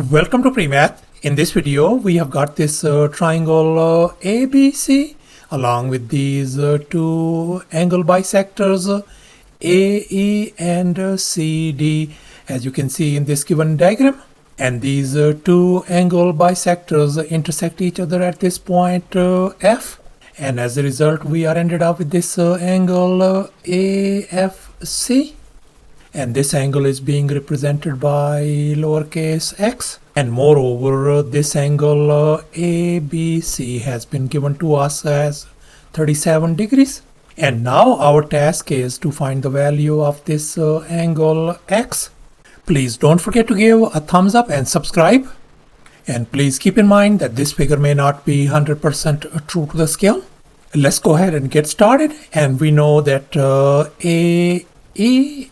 Welcome to PreMath. In this video, we have got this triangle ABC along with these two angle bisectors AE and CD, as you can see in this given diagram. And these two angle bisectors intersect each other at this point F. And as a result, we are ended up with this angle AFC. And this angle is being represented by lowercase x. And moreover, this angle ABC has been given to us as 37 degrees. And now our task is to find the value of this angle x. Please don't forget to give a thumbs up and subscribe. And please keep in mind that this figure may not be 100% true to the scale. Let's go ahead and get started. And we know that AE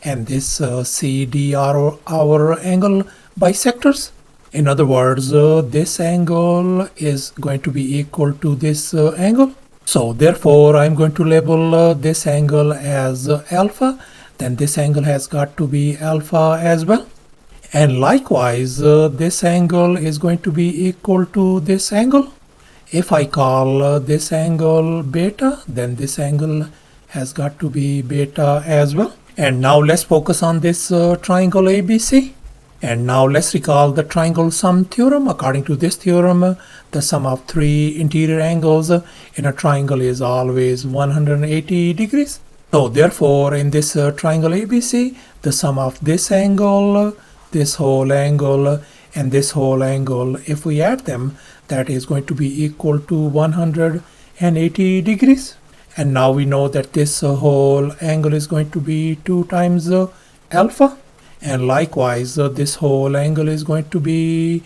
and this CD are our angle bisectors. In other words, this angle is going to be equal to this angle. So therefore, I'm going to label this angle as alpha. Then this angle has got to be alpha as well. And likewise, this angle is going to be equal to this angle. If I call this angle beta, then this angle has got to be beta as well. And now let's focus on this triangle ABC. And now let's recall the triangle sum theorem. According to this theorem, the sum of three interior angles in a triangle is always 180 degrees. So therefore, in this triangle ABC, the sum of this angle, this whole angle, and this whole angle, if we add them, that is going to be equal to 180 degrees. And now we know that this whole angle is going to be 2 times alpha. And likewise, this whole angle is going to be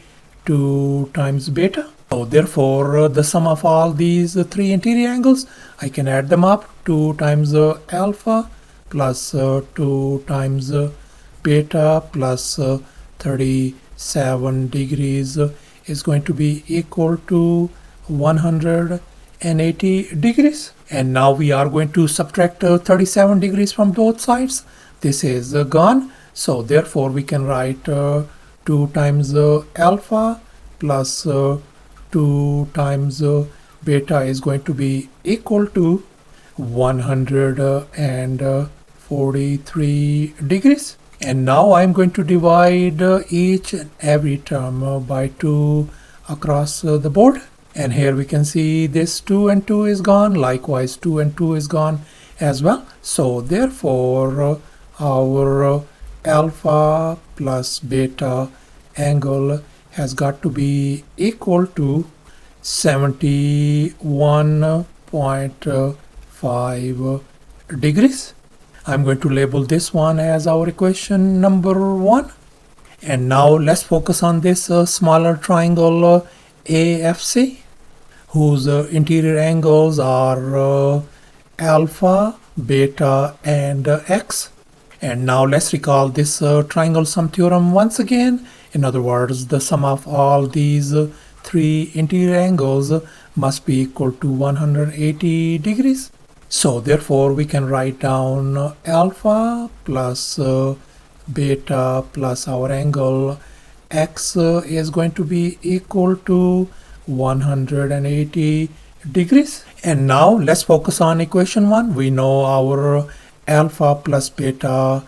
2 times beta. So therefore, the sum of all these three interior angles, I can add them up. 2 times alpha plus 2 times beta plus 37 degrees is going to be equal to 180 degrees. And now we are going to subtract 37 degrees from both sides. This is gone. So therefore we can write 2 times alpha plus 2 times beta is going to be equal to 143 degrees. And now I'm going to divide each and every term by 2 across the board. And here we can see this 2 and 2 is gone. Likewise, 2 and 2 is gone as well. So therefore, our alpha plus beta angle has got to be equal to 71.5 degrees. I'm going to label this one as our equation number 1. And now let's focus on this smaller triangle AFC, whose interior angles are alpha, beta, and x. And now let's recall this triangle sum theorem once again. In other words, the sum of all these three interior angles must be equal to 180 degrees. So therefore, we can write down alpha plus beta plus our angle x is going to be equal to 180 degrees. And now let's focus on equation 1. We know our alpha plus beta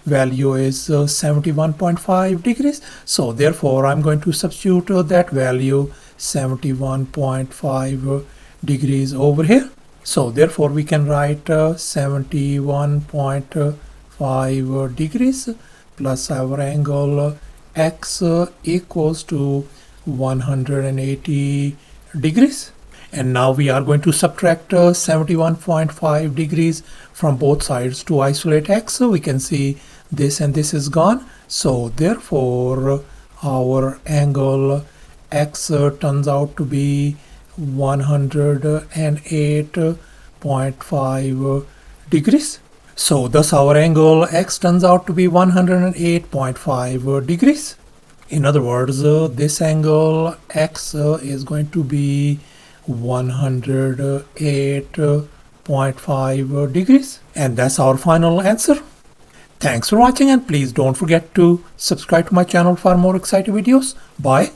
value is 71.5 degrees. So therefore, I'm going to substitute that value 71.5 degrees over here. So therefore, we can write 71.5 degrees plus our angle x equals to 180 degrees. And now we are going to subtract 71.5 degrees from both sides to isolate x. So we can see this and this is gone. So therefore, our angle x turns out to be 108.5 degrees. So thus our angle x turns out to be 108.5 degrees. In other words, this angle x is going to be 108.5 degrees. And that's our final answer. Thanks for watching, and please don't forget to subscribe to my channel for more exciting videos. Bye.